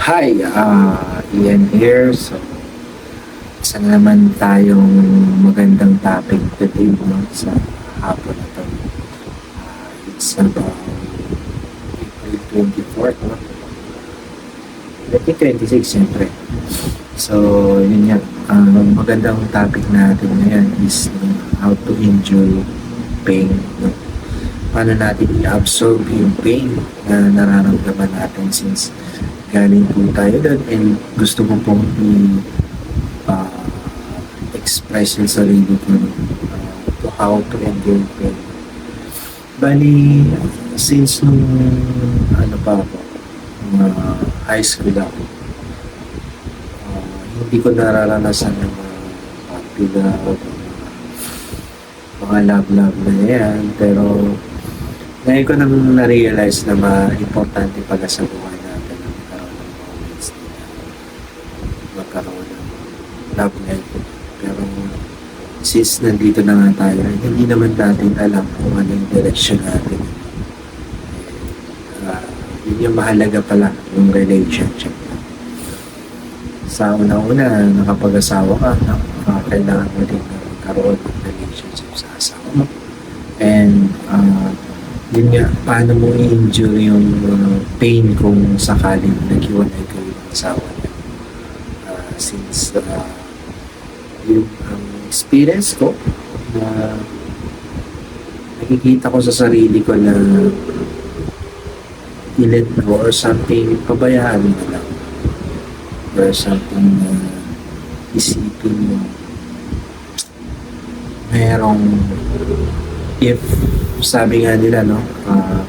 Hi, Ian here. So, isa na naman tayong magandang topic today, no, sa hapon na to. It's about April 24th, no? 2026, siyempre. So, yun nga. Ang magandang topic natin ngayon is how to enjoy pain, no? Paano natin i-absorb yung pain na nararamdaman natin since galing po tayo doon and gusto ko pong express yung sarili ko to how to endure pain. Bali, since nung ano pa ako, high school ako, hindi ko nararanasan ng puppy love, mga love-love na yan, pero ngayon ko nang na-realize na importante pala sa buhay natin na magkaroon ng moments na magkaroon ng love life. Pero since nandito na nga tayo, hindi naman natin alam kung ano yung direction natin. Yun yung mahalaga pala yung relationship. Sa una-una, nakapag-asawa ka, kailangan mo din magkaroon ng relationship sa asawa mo. And yun nga, paano mo i-endure yung pain kung sakaling nag-iwalay kayo ng asawa niya. Since yung experience ko na nakikita ko sa sarili ko na i-let go or something, pabayaan mo lang. Or something na isipin mo merong if sabi nga nila, no,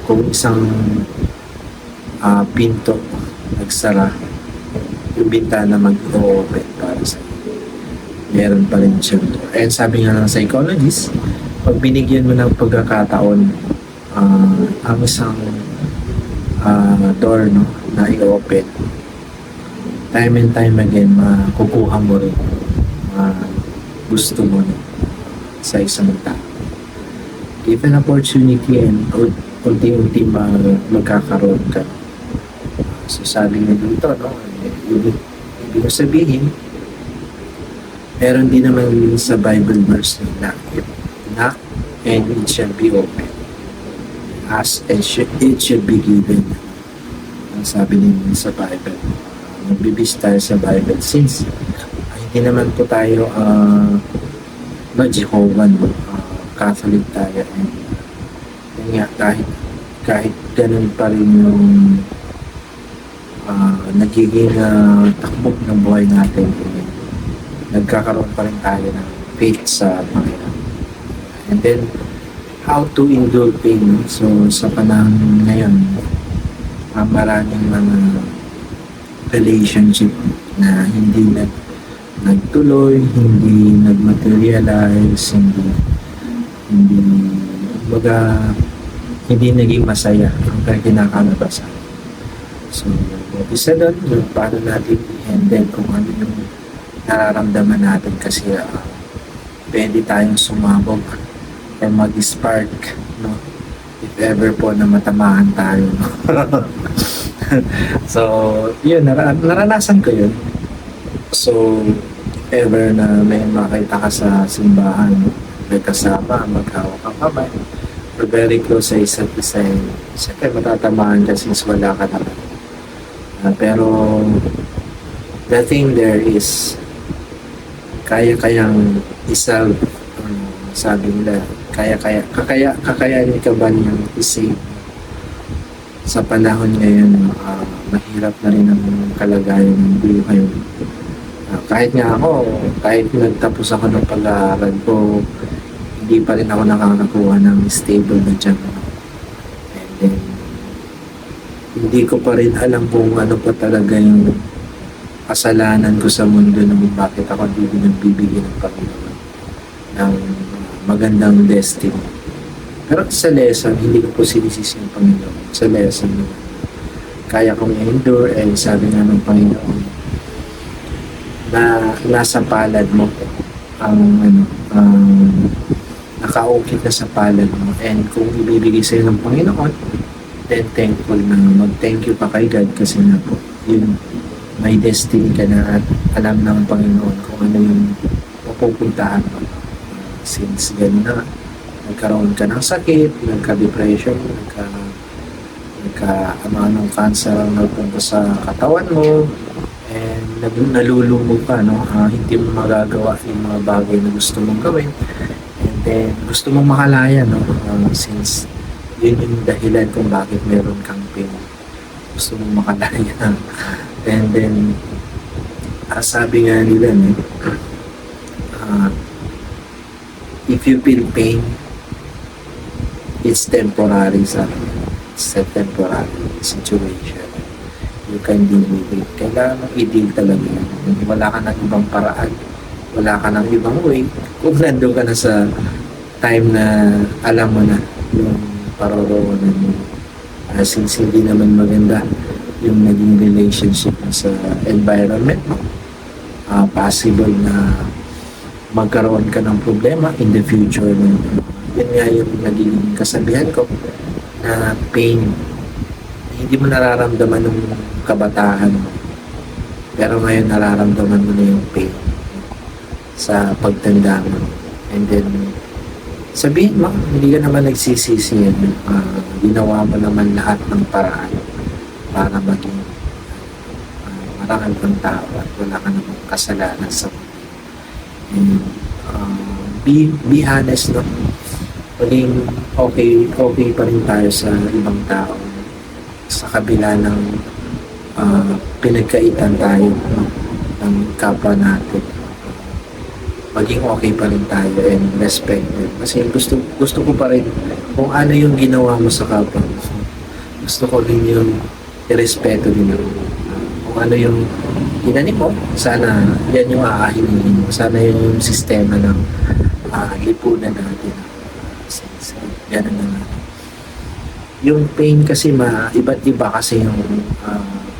kung isang pinto nagsara, yung bintana mag-open para sa meron pa rin siyang door. And sabi nga ng psychologist, pag binigyan mo ng pagkakataon ang isang door, no, na i-open, time and time again makukuha mo rin gusto mo, no, sa isang tao. Give an opportunity and unti-unti magkakaroon ka. So sabi nga dito, no, ibig sabihin, meron din naman sa Bible verse na knock and it shall be open. Ask and it should be given. Ang sabi din sa Bible. Magbibis tayo sa Bible since hindi naman po tayo Jehovah, no? Catholic tayo. And nga, kahit ganun pa rin yung nagiging takbo ng buhay natin, nagkakaroon pa rin tayo ng faith sa Panginoon. And then, how to endure pain. So, sa panahon ngayon, maraming mga relationship na hindi nagtuloy, hindi nagmaterialize, hindi naging masaya ang kinakalabasan. So, isa doon, paano natin i-handle kung ano yung nararamdaman natin kasi pwede tayong sumabog o mag-spark, no? If ever po na matamaan tayo. No? So, yun, naranasan ko yun. So, if ever na may makita ka sa simbahan, may kasama, maghawak ang kamay, or very close sa isa't isa, siyempre matatamaan ka since wala ka naman. Pero, the thing there is, kaya-kayang isa, sabi nila, kakayanin ka ba niyang isave sa panahon ngayon, mahirap na rin ang kalagayan ng buhay. Kahit nga ako, kahit nagtapos ako ng pag-aaral ko, hindi pa rin ako nakakakuha ng stable na job. And then, hindi ko pa rin alam kung ano pa talaga yung kasalanan ko sa mundo na bakit ako hindi nagbibigay ng Panginoon ng magandang destiny. Pero sa lesson, hindi ko po sinisisi yung Panginoon. Sa lesson, kaya kong endure and sabi nga ng Panginoon na nasa palad mo ang nakaukit na sa palad mo, and kung ibibigay sa'yo ng Panginoon, then thankful na mag-thank you pa kay God kasi nga po, yun may destiny ka na at alam ng Panginoon kung ano yung mapupuntahan mo. Since gano'n na, nagkaroon ka ng sakit, nagka-depression, nagka-anong cancer ang nagpunta sa katawan mo, and nalulungkot ka, no? Hindi mo magagawa yung mga bagay na gusto mong gawin, and then gusto mong makalaya, no? Since yun yung dahilan kung bakit meron kang pain, gusto mong makalaya. And then sabi nga nila, no? If you feel pain, it's temporary, it's a temporary situation. You can deal with it. Kailangan mong i-deal talaga yan. Wala ka ng ibang paraan. Wala ka ng ibang way. Kung nandun ka na sa time na alam mo na yung paroroonan mo. Since hindi naman maganda yung naging relationship mo sa environment mo, possible na magkaroon ka ng problema in the future. Yun nga yung naging kasabihan ko na pain hindi mo nararamdaman ng kabataan mo, pero ngayon nararamdaman mo na yung pain sa pagtanda mo. And then sabihin mo, hindi ka naman nagsisisi yan. Ginawa mo naman lahat ng paraan para maging marangal kang tao at wala ka namang kasalanan sa mundo. And be honest, no? Maging okay pa rin tayo sa ibang tao sa kabila ng pinagkaitan tayo, no? Ng kapwa natin. Maging okay pa rin tayo and respected. Kasi gusto ko pa rin kung ano yung ginawa mo sa kapwa mo. Gusto ko rin yung irespeto din ako. Kung ano yung ginanin mo, sana yan yung aahinin mo. Sana yan yung sistema ng lipunan natin. Ganun na nga. Yung pain kasi iba't iba kasi yung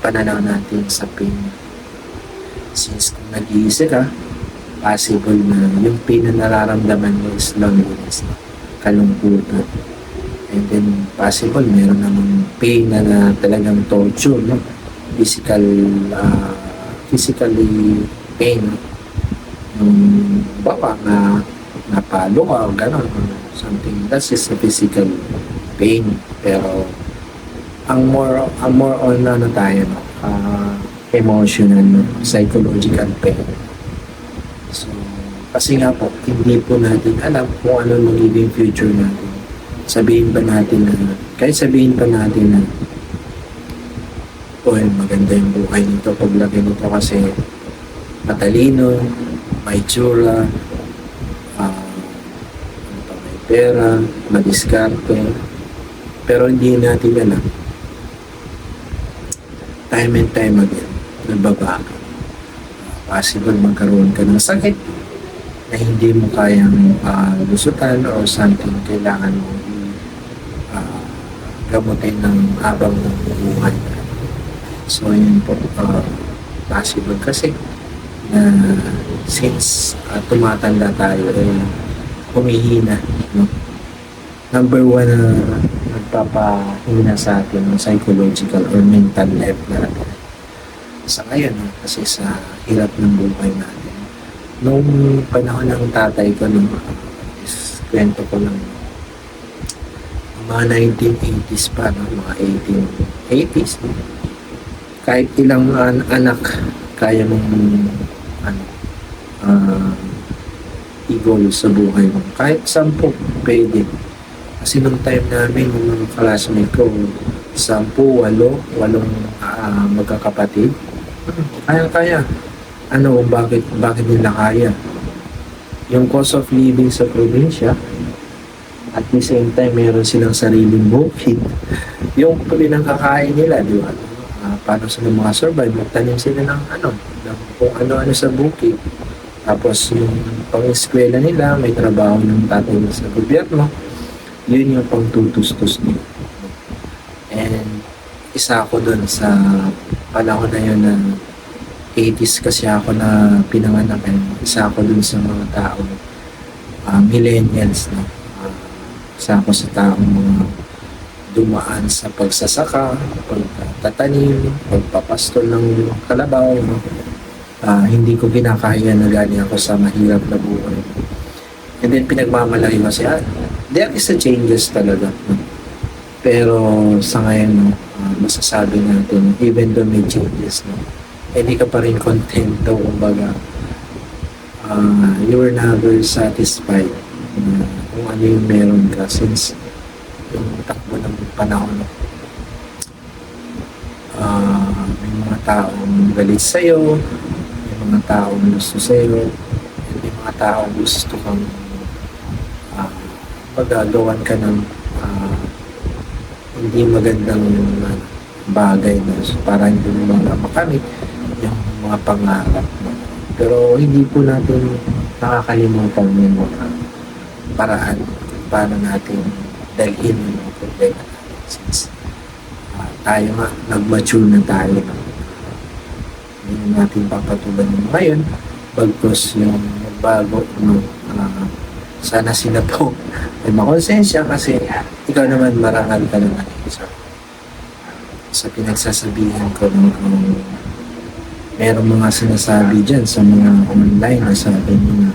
pananaw natin sa pain. Since kung nag-iisa ka, possible na yung pain na nararamdaman mo is loneliness, kalungkutan. And then possible meron namang pain na talagang torture, no? Physically pain, no? Yung bawa na napalo ka o gano'n, something that's just a physical pain. Pero ang more on tayo, no? Emotional, no? Psychological pain. So kasi nga po hindi po natin alam kung ano magiging future natin. Sabihin pa natin na maganda yung buhay nito paglaki nito kasi matalino, may tsura, may pera, madiskarte, pero hindi natin alam. Time and time again, nagbabago. Possible magkaroon ka ng sakit na hindi mo kayang lusutan or something, kailangan mo gamutin ng habang buhay. So yun po, possible kasi na since tumatanda tayo, humihina, no? Number one na nagpapahina sa atin ng psychological or mental health natin sa ngayon, no? Kasi sa hirap ng buhay natin. Noong panahon ng tatay ko, kwento ko lang, mga 1980s pa, no? Mga 1880s, no? Kahit ilang anak kaya mong i-goal sa buhay mo. Kahit 10, pwede. Kasi nung time namin, yung mga classmate ko, 10, 8 magkakapatid. Kaya. Bakit nila kaya? Yung cost of living sa probinsya, at the same time, meron silang sariling bukid. Yung pinangkakain nila, di ba? Paano sila mga survive? Magtanim sila ng kung ano-ano sa bukid. Tapos yung pang-eskwela nila, may trabaho ng tatay sa gobyerno. Yun yung pang-tutus-tus nila. And isa ako dun sa panahon na yun na 80s kasi ako na pinanganak. Isa ako dun sa mga tao, millennials, no? Isa ako sa taong mga dumaan sa pagsasaka, pagtatanim, pagpapasto ng kalabaw, no? Hindi ko kinakaya na galing ako sa mahirap na buhay. And then pinagmamalaki ko siya, there is a changes talaga. No? Pero sa ngayon, no, masasabi natin, even though may changes, no, hindi ka pa rin contento, kumbaga, you were never satisfied kung ano yung meron ka since yung takbo ng panahon. May mga taong galit sa'yo, may mga taong gusto sa'yo, may mga taong gusto kang magagawan ka ng hindi magandang bagay na para hindi mo makamit yung mga pangarap mo. Pero hindi po natin nakakalimutan yung mga paraan paano natin dalhin yung mga problema natin since tayo nga, nag-mature na tayo. Hindi natin papatulan yung ngayon bagkus yung bago no, sana sila po ay makonsensya kasi ikaw naman marangal ka naman sa pinagsasabihan ko merong mga sinasabi dyan sa mga online na sabi nila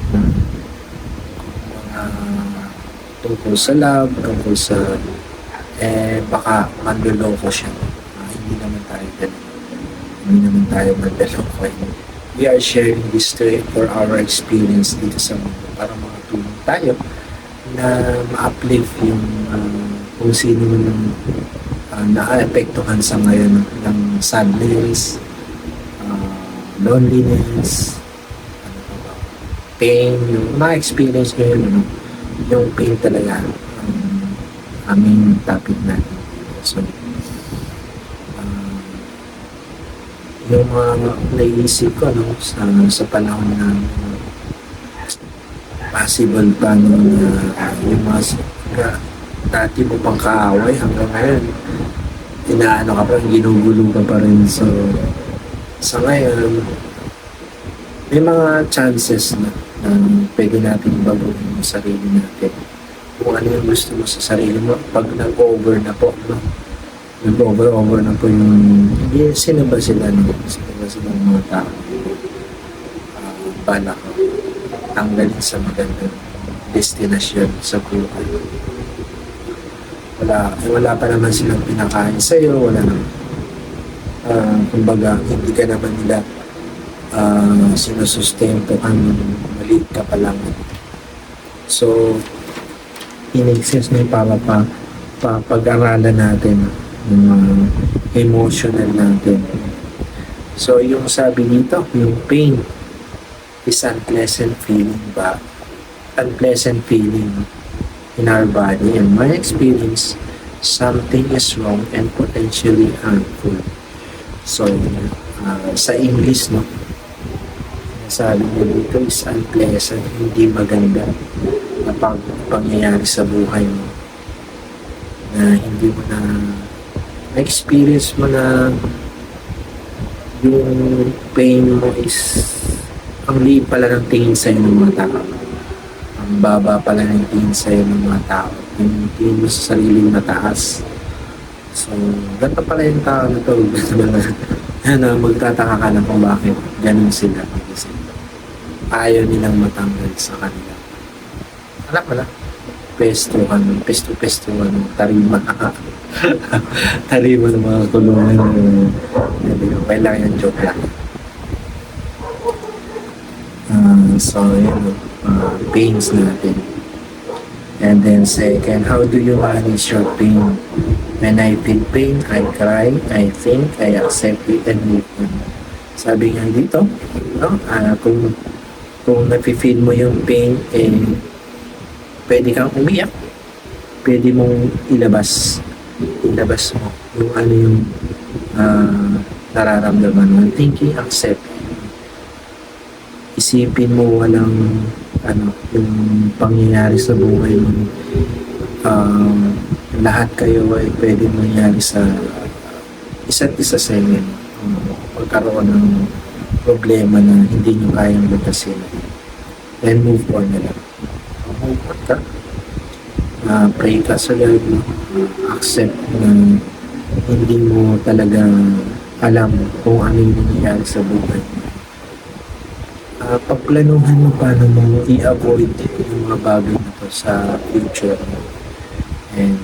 tungkol sa love, tungkol sa baka manloloko siya. Hindi naman tayo ganun. Hindi naman tayo manloloko. We are sharing this story for our experience dito sa mundo para makatulong tayo na ma-uplift yung kung sino man na-apektuhan sa ngayon ng sadness, loneliness, pain, yung ma-experience nyo yun, yung pain talaga aming topic natin. So, yung mga naisip ko sa panahon na possible pa yung mga dati mo pang kaaway hanggang ngayon inaano ka pa, ginugulo ka pa rin. So, sa ngayon may mga chances na pwede natin baguhin yung sarili natin. Kung ano yung gusto mo sa sarili mo, pag nag-over na po, no? Nag-over na po yung, sino ba sila, no? Sino ba sila mga tao? Bala ko. Tanggalin sa magandang destinasyon sa buhay. Wala pa naman silang pinakain sa'yo, wala naman. Kumbaga, hindi ka naman nila sinusustento kang maliit ka pa lang. So, in-excess na para pag-aralan natin yung mga emotional natin. So, yung sabi dito, yung pain is unpleasant feeling ba? Unpleasant feeling in our body. And my experience, something is wrong and potentially harmful. So, sa English, no? Sabi niya dito is unpleasant, hindi maganda na pangyayari sa buhay mo na hindi mo na experience mo na yung pain mo is ang liit pala ng tingin sa'yo ng mga tao, ang baba pala ng tingin sa'yo ng mga tao, yung tingin mo sa sarili mataas. So ganito pala yung tao na to na magtataka ka na kung bakit ganun sila kasi ayaw nilang matanggal sa kanila. Wala. Pesto, tarima. Tarima ng mga kulungan. Okay lang yung joke lang. So, yun, pains natin. And then second, how do you manage your pain? When I feel pain, I cry, I think, I accept it, and move on. Sabi nga dito, no? Kung nafe-feel mo yung pain, pwede kang umiyak. Pwede mong ilabas mo yung ano yung nararamdaman mo. Thinking, accept. Isipin mo walang yung pangyayari sa buhay mo. Lahat kayo ay pwede mangyari sa isa't isa sa inyo. Magkaroon ng problema na hindi nyo kayang lutasin. Then move on na lang. Move on ka. pray ka sa Lord, no? Accept na hindi mo talaga alam kung ano yung nangyayari sa buhay mo. Pagplanuhan mo paano mo i-avoid yung mga bagay na to sa future mo. And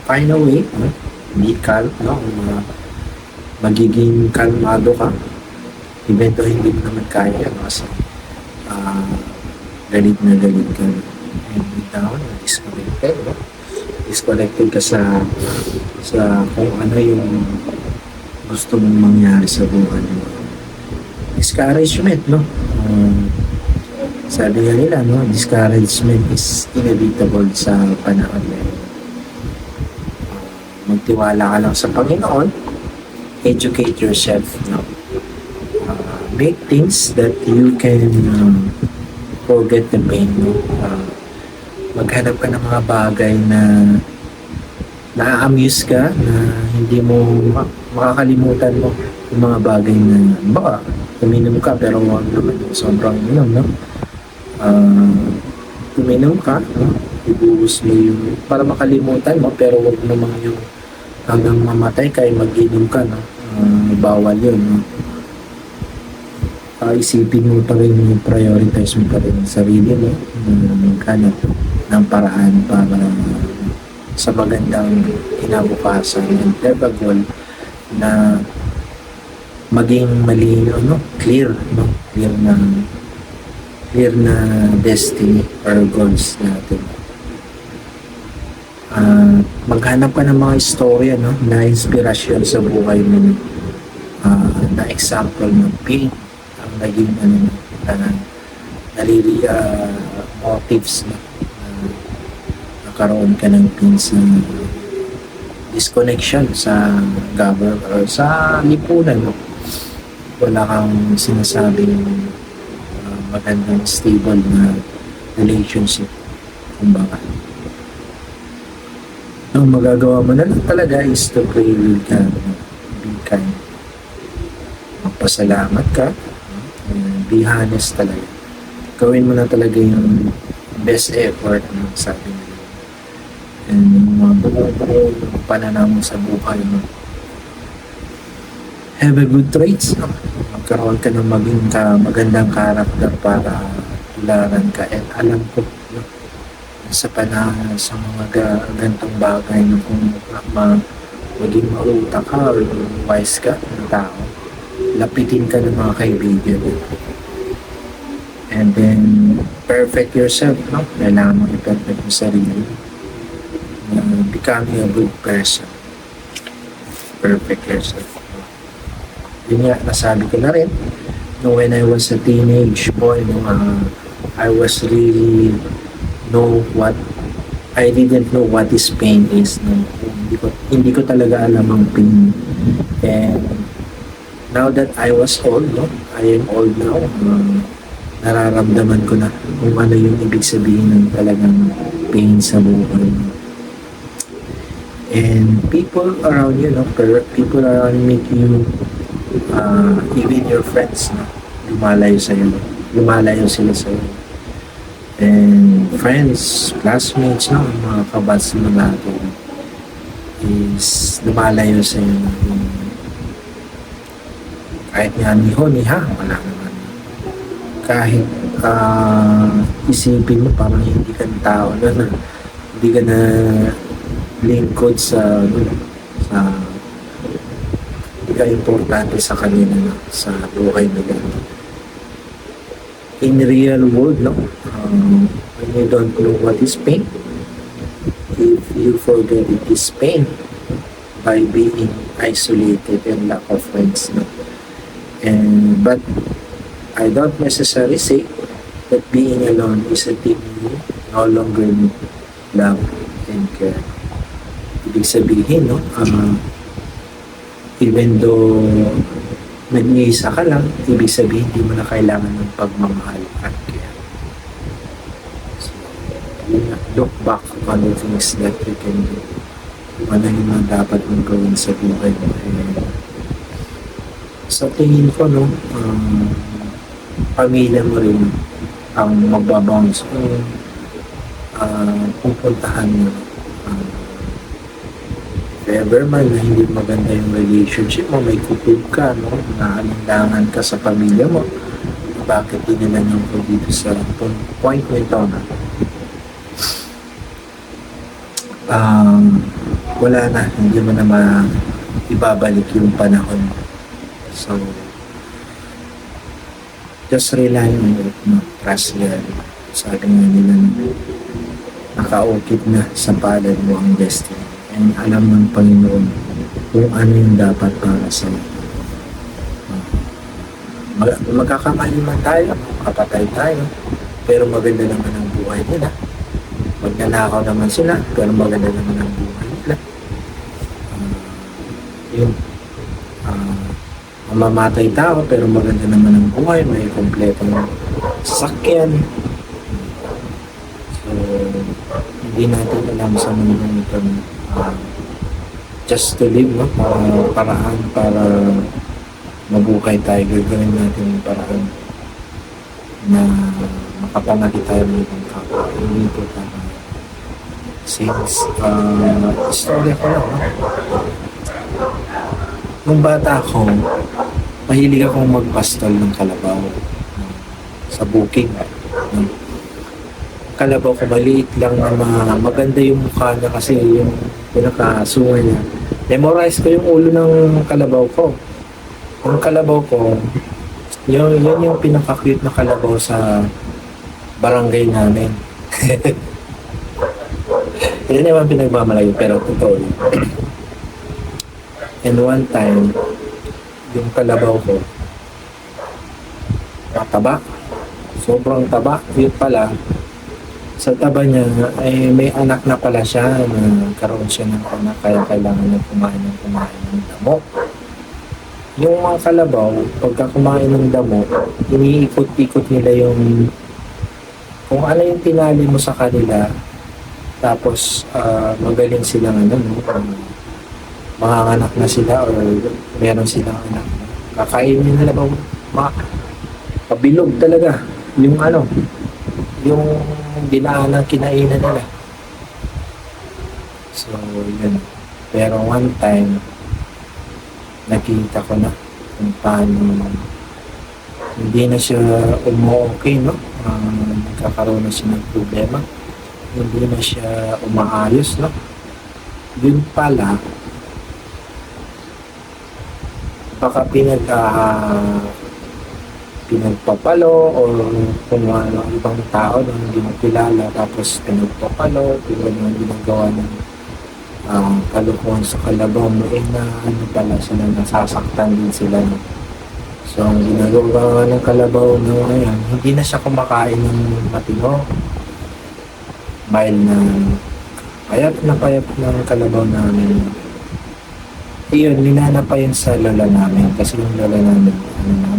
find a way, no? Be calm, no? Magiging kalmado ka. Evento hindi mo naman kaya kasi galit na galit ka. And down, disconnected, no? Disconnected ka sa kung ano yung gusto mong mangyari sa buhay mo. Discouragement, no? Sabi nga nila, no? Discouragement is inevitable sa panahon ngayon. Magtiwala ka lang sa Panginoon, educate yourself, no? Make things that you can forget the pain, no? Maghanap ka ng mga bagay na na-amuse ka, na hindi mo makakalimutan mo yung mga bagay na baka uminom ka pero wag naman yung sobrang inom, no? Uminom ka, no? Ibuhos mo yung para makalimutan mo pero wag naman yung hanggang mamatay ka ay mag-inom ka, no? Bawal yun, no? Isipin mo pa rin, prioritize mo pa rin ang sarili mo, maghanap ng paraan para sa magandang kinabukasan and have a goal na maging malino, no? Clear na destiny or goals natin. Maghanap ka ng mga istorya, no? Na inspirasyon sa buhay mo, na example ng pain ang naging motives na nakaroon ka ng pain sa disconnection sa government or sa lipunan mo. Wala kang sinasabing magandang stable na relationship, kumbaga. Ang magagawa mo na lang talaga is to pray with God, be kind, magpasalamat ka, be honest talaga. Gawin mo na talaga yung best effort, sabi nila. And yung mga buo pananaw mo sa buhay mo. Have a good traits, no? Magkaroon ka ng magandang karakter para tularan ka. And alam ko, no, sa panahon sa mga gantong bagay na kung maging mautak ka or wise ka ng tao, lapitin ka ng mga kaibigan. And then, perfect yourself, no? Kailangan mo i-perfect yung sarili. Becoming a good person. Perfect yourself. Yun nga, nasabi ko na rin, no, when I was a teenage boy, no, I was really I didn't know what is pain is. No? Hindi ko talaga alam ang pain. And now that I was old, no? I am old now, nararamdaman ko na kung ano yung ibig sabihin ng talagang pain sa buhay. And people around you, no? People around make you, even your friends, no? Lumalayo sila sa'yo. And friends, classmates, no? Mga kabats mo natin is lumalayo sa'yo. Kahit nga niha, wala naman. Kahit isipin mo parang hindi ka tao na, hindi ka na lingkod hindi ka importante sa kanila, no? Sa buhay nila. In real world, no? When you don't know what is pain, if you forget it is pain by being isolated and lack of friends, no? But I don't necessarily say that being alone is a thing you no longer need love and care. Ibig sabihin, no? Even though nag-iisa ka lang, ibig sabihin hindi mo na kailangan ng pagmamahal at care. So, look back on the things that you can do. Ano yung mga dapat mong gawin sa buhay mo. Sa tingin ko, no, pamilya mo rin ang magbabounce kung pupuntahan mo. Uh, if ever man na hindi maganda yung relationship mo, may kutob ka, no? Naalinlangan ka sa pamilya mo, bakit dinilan ko dito sa point nito na wala na, hindi mo na ibabalik yung panahon mo. So, just rely on it, no? Trust God. Sabi nga nila, nakaukit na sa palad mo ang destiny. And alam ng Panginoon kung ano yung dapat para sa'yo. Magkakamali man tayo, makapatay tayo, pero maganda naman ang buhay nila. Magnanakaw naman sila, pero maganda naman ang buhay nila. Yun. Mamamatay tao, pero maganda naman ang buhay, may kompletong sasakyan. So, hindi natin alam sa mundo nito just to live, no? Paraan para mabuhay tayo. Gagawin natin yung paraan na makapamati tayo ng ibang kapwa. Hindi po tayo. Since, story ko lang, no? Nung bata ako, mahilig akong magpastol ng kalabaw sa bukid. Kalabaw ko maliit lang na maganda yung mukha niya kasi yung pinakasunga niya. Memorize ko yung ulo ng kalabaw ko. Yung kalabaw ko, yun yung pinaka-cute na kalabaw sa barangay namin. Hindi naman pinagmamalayo pero totoo yun. And one time, yung kalabaw ko, mataba. Sobrang taba. Yun pala, sa taba niya, ay may anak na pala siya na karoon siya ng anak kaya kailangan niya kumain ng damo. Yung mga kalabaw, pagka kumain ng damo, iniikot-ikot nila yung kung ano yung tinali mo sa kanila, tapos magaling silang manganganak na sila or meron silang anak. Kakainin nila ba mabilog talaga yung yung dinaanan kinainan nila. So, yun. Pero one time, nakita ko na kung paano hindi na siya umu-okay, no? Nagkakaroon na siya ng problema. Hindi na siya umaayos, no? Yun pala, baka pinagpapalo o kung ano ibang tao na hindi mo kilala tapos pinagpapalo, pinag ginagawa ng kalukuhan sa kalabaw mo na pala sila nasasaktan din sila. No? So ang ginagawa ng kalabaw na ngayon, hindi na siya kumakain ng matino. Dahil na payat ng kalabaw namin. Iyon, ninana pa yun sa lola namin kasi yung lola namin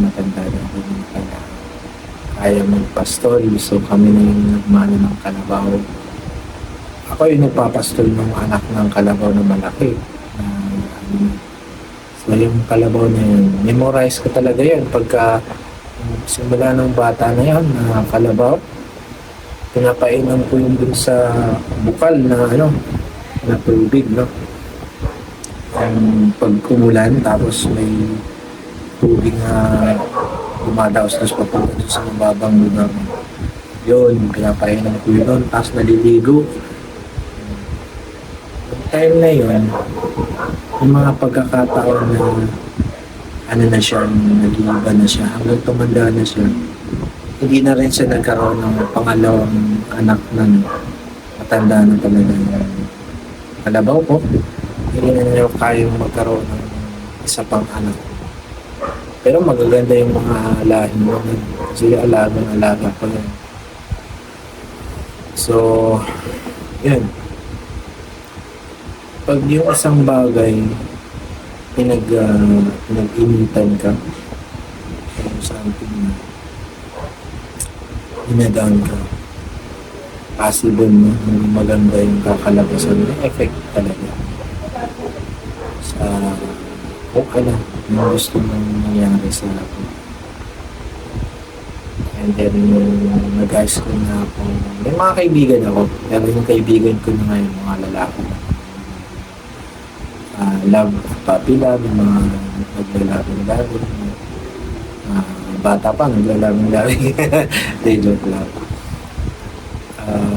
matanda na kaya magpastol, so kami na yung nagmano ng kalabaw. Ako yung nagpapastol ng anak ng kalabaw na malaki. So yung kalabaw na yun, memorize ko talaga yun. Pagka simula ng bata na yun, na kalabaw, pinapainom ko yung dun sa bukal na na tubig, no? Pag kumulan, tapos may tubig na dumadaos papunta sa mababang lugar. Yun, pinapainom ko yun, tapos naliligo. Yung time na yun, yung mga pagkakataon na na siya, nag-iiba na siya, hanggang tumanda na siya, hindi na rin siya nagkaroon ng pangalawang anak ng matanda na talaga. Kalabaw ko, hindi na niya kayang magkaroon ng isa pang anak. Pero magaganda yung mga lahi mo. Kasi alaga ko yun. So, yun. Pag yung isang bagay pinag-initan ka kung something na inadown ka, possible mo hindi maganda yung kakalabasan, may effect talaga sa kung ano yung gusto mong nangyari sa akin. And then, nag-high school na ako. May mga kaibigan ako. Pero yung kaibigan ko na ngayon, mga lalaki na. Love, puppy love, yung mga naglalabing-labing. Bata pa, naglalabing-labing. They joke lang.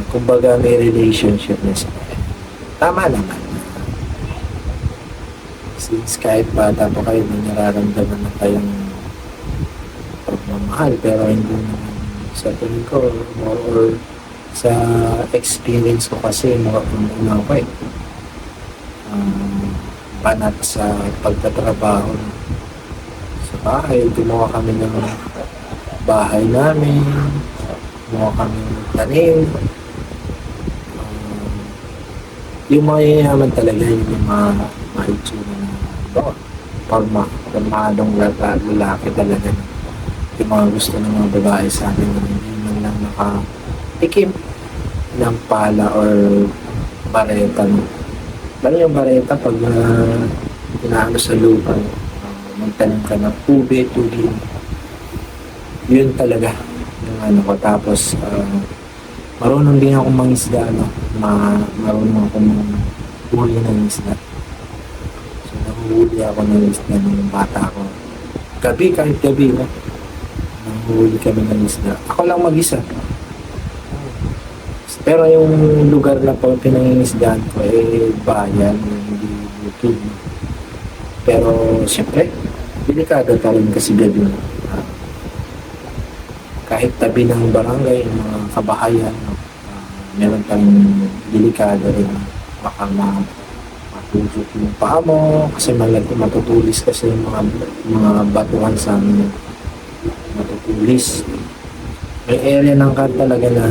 Kumbaga may relationship na sila. Tama naman. Since kahit bata pa kayo, may nararamdaman na kayong pagmamahal, pero hindi naman sa tingin ko, or sa experience ko kasi, mga una ko banat sa pagtatrabaho sa bahay. Gumawa kami ng bahay namin, gumawa kami ng tanim. Yung mga yayaman talaga, yung mga itsura na formadong lalaki talaga. Yung mga gusto ng mga babae sa akin, hindi man lang nakatikim ng pala or bareta. Lalo yung bareta pag inaano sa lupa, magtanim ka ng ube, tubig. Yun talaga yung ano ko. Tapos marunong din ako mangisda, marunong ako manghuli ng isda. So nanguhuli ako ng isda ng bata ko. Kahit gabi, nanguhuli kami ng isda. Ako lang mag-isa. Pero yung lugar na po pinangingisdaan ko bayan, hindi bukid. Pero siyempre, delikado pa rin kasi gabi. Kahit tabi ng barangay, mga kabahayan, meron tayong delikado rin. Baka matutok yung paa mo, kasi matutulis kasi yung mga batuhan sa amin. Matutulis. May area ng car talaga na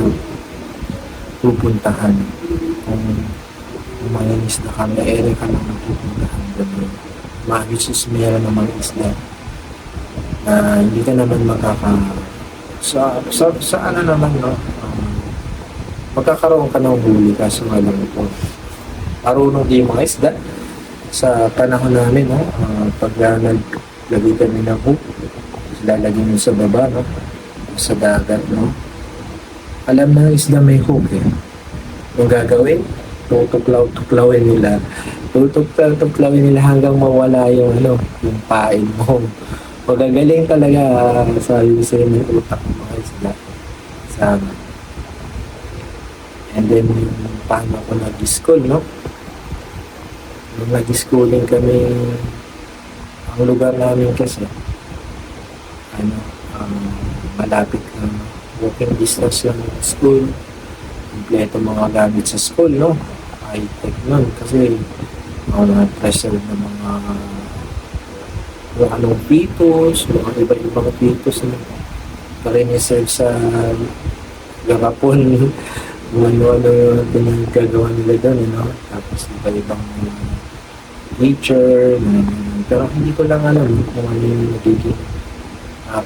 pupuntahan. Kung umayanis na kami, area ka lang pupuntahan. Which is meron namang isda na hindi ka naman sa ano naman, no? Magkakaroon ka ng huli, kaso nga lang ito. Marunong din yung mga isda. Sa panahon namin, no? Pag naglagay kami ng hook, lalagay mo sa baba, no? Sa dagat, no? Alam na ng isda may hook, eh. Yung gagawin, tutuklawin nila. Tutuklawin nila hanggang mawala yung yung pain mo. Magagaling talaga, sabi ko sa inyo, utak ng mga isda. Sama. And then, paano ako nag-school, no? Nung nag-schooling kami, ang lugar namin kasi, malapit na walking distance yung school. Kompleto mga gamit sa school, no? High-tech nun. Kasi, mga pressure ng mga anong pitos, mga iba-ibang pitos na pa-reserve sa garapon. Ano-ano pinagagawa nila doon, no? Tapos iba-ibang nature, pero hindi ko lang alam kung ano yung nagiging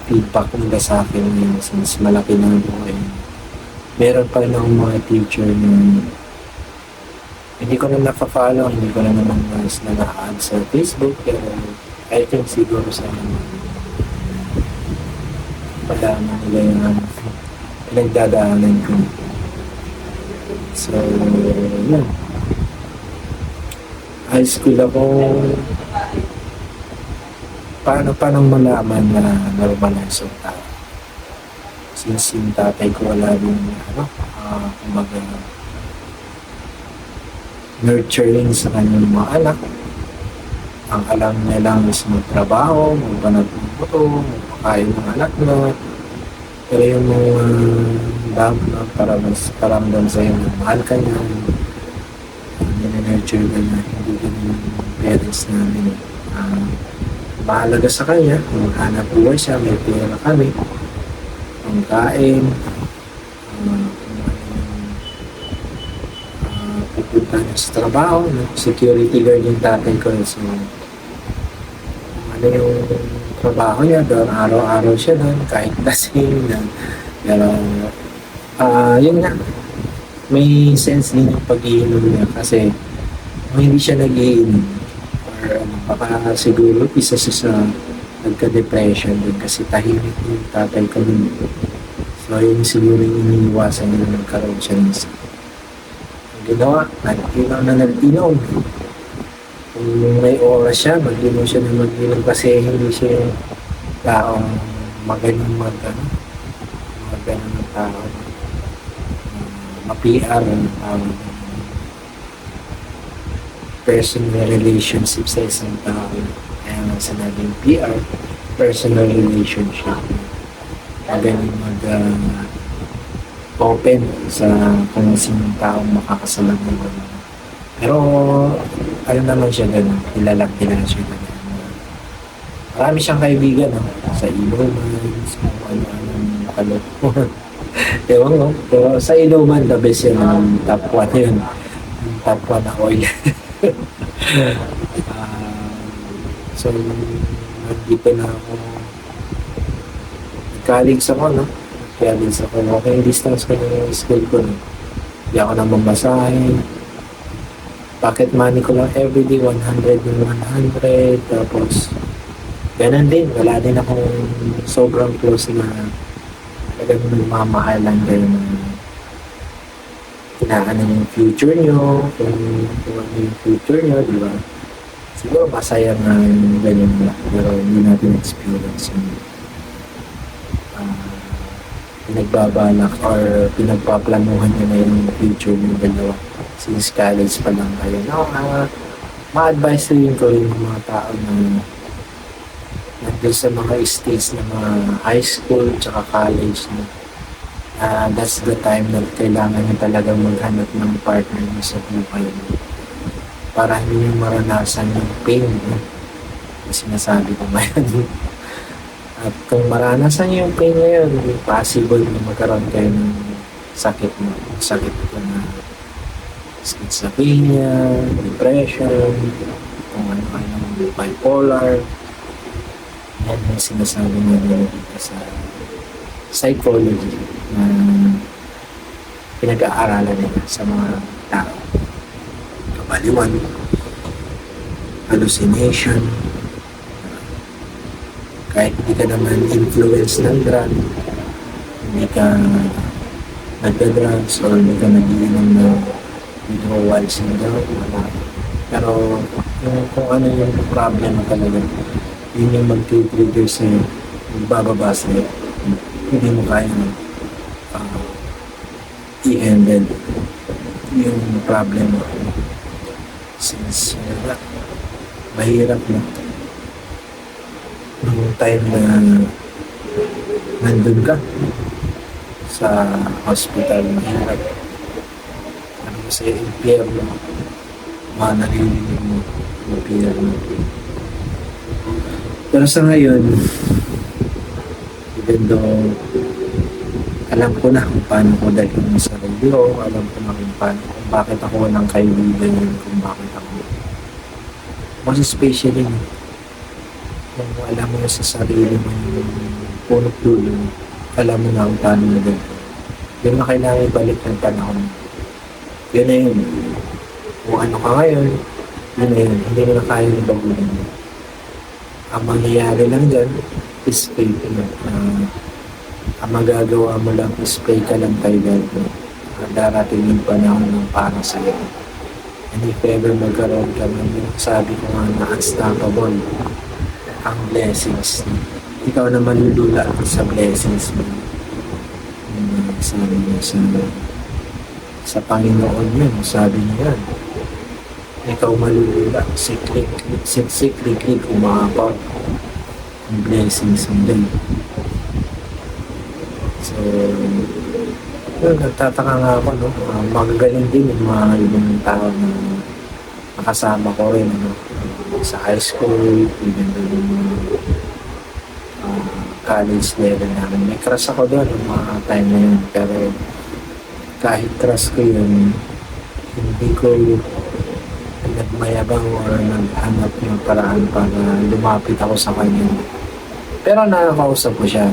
feedback nila sa akin since malaki na ako. Meron pa rin akong mga teacher na hindi ko na napafollow, hindi ko na naman na-add sa Facebook, pero I think siguro sa palaman nila yung pinagdadaanan ko. So, yun. High school ako, paano malaman na normal ang sunta? Since yung tatay ko wala rin, kumbaga, nurturing sa kanyang mga anak. Ang alam niya lang is magtrabaho, magpanagputo, magpakain ng anak na. Pero yung mga love na para mas paramdam sa'yo na mahal ka niya, nurture ka na, hindi ka yung parents namin. Mahalaga sa kanya, maghanap buhay siya, may pera kami, pangkain, pupunta niya sa trabaho, security guard yung tatay ko. So, ano yung trabaho niya doon, araw-araw siya doon, kahit lasing na. Pero, yun nga, may sense din yung pag-iinom niya kasi kung hindi siya nag-iinom or baka siguro isa siya sa nagka-depression din kasi tahimik yung tatay ko nun. So, yun siguro yung iniiwasan nila nagkaroon siya ng sakit. Ang ginawa, nag-inom na nag-inom. Kung may oras siya, mag-inom siya na mag-inom kasi hindi siya yung taong magaling mga ganun na tao. Ma-PR ang tawag. Personal relationship sa isang tao. Kaya nga sinabing PR, personal relationship. Magaling open sa kung sinong taong makakasalaman mo. Pero, ano naman siya ganun, kilala siya ganun. Marami siyang kaibigan, no? Sa Iloman, sa ano-anong kalokohan. Ewan ko, pero sa Iloman, the best yun, top 1 yun. Yung top 1 na oil. Ah, so, nandito na ako. Nag-college ako, no? College ako. Walking distance ko ng school ko, no? Hindi ako na mamasahin. Pocket money ko lang everyday, 100 and 100. Tapos, ganun din. Wala din akong sobrang close na talagang nagmamahalan kayo na kinaanan yung future nyo, kung ano yung future nyo, di ba? Siguro masaya nga yung ganyan na, pero hindi natin experience yung pinagbabalak or pinagpaplanuhan nyo na yung future nyo dalawa. Since college pa lang kayo. No, ma-advise rin ko rin yung mga tao na nandun sa mga stage ng mga high school tsaka college na that's the time na kailangan nyo talagang maghanap ng partner nyo sa buhay nyo para hindi nyo maranasan yung pain no? Yung sinasabi ko ngayon. At kung maranasan nyo yung pain ngayon, possible na magkaroon kayo ng sakit ko na schizophrenia, depression, kung ano bipolar. Yan yung sinasabi nila dito sa psychology na pinag-aaralan nila sa mga tao. Kabaliwan, hallucination, kahit hindi ka naman influence ng drug, hindi ka nagda-drugs or hindi ka nag-iinom ng withdrawal syndrome, wala. Pero kung ano yung problem talaga, yun yung mag-trigger sa'yo, magbababa sa'yo, hindi mo kaya i-handle yung problem mo. Since mahirap na nung time na nandun ka sa hospital, mahirap ano kasi impyerno, mga naririnig mo impyerno. Pero sa ngayon, even though alam ko na kung paano ko dalhin sa sarili ko, alam ko na kung paano, kung bakit ako ng kaibigan yun, kung bakit ako. Mas especially, kung alam mo na sa sarili mo yung punot dulo, alam mo na kung paano na gano'n. Yun na kailangan ibalik ng panahon. Yun na yun. Kung ano ka ngayon, yun na yun. Hindi mo na kaya na baguhin. Ang mangyayari lang dyan is pay mo. Ang magagawa mo lang is pay ka lang kay God. Darating yung panahon ng para sa'yo. And if ever magkaroon ka ng sabi ko nga na unstoppable ang blessings. Ikaw na malulula sa blessings mo. Sabi niya sa Panginoon yun, sabi niya yan. Ikaw malulula, cyclically umabot ang blessings mo din. So, yun, nagtataka nga ako, no? Magagaling din yung mga ibang tao na nakasama ko rin, no? Sa high school, even yung college level namin. May crush ako doon yung mga time na yun. Pero kahit crush ko yun, hindi ko nagmayabang or naghanap ng paraan para lumapit ako sa kanya. Pero nakakausap ko siya.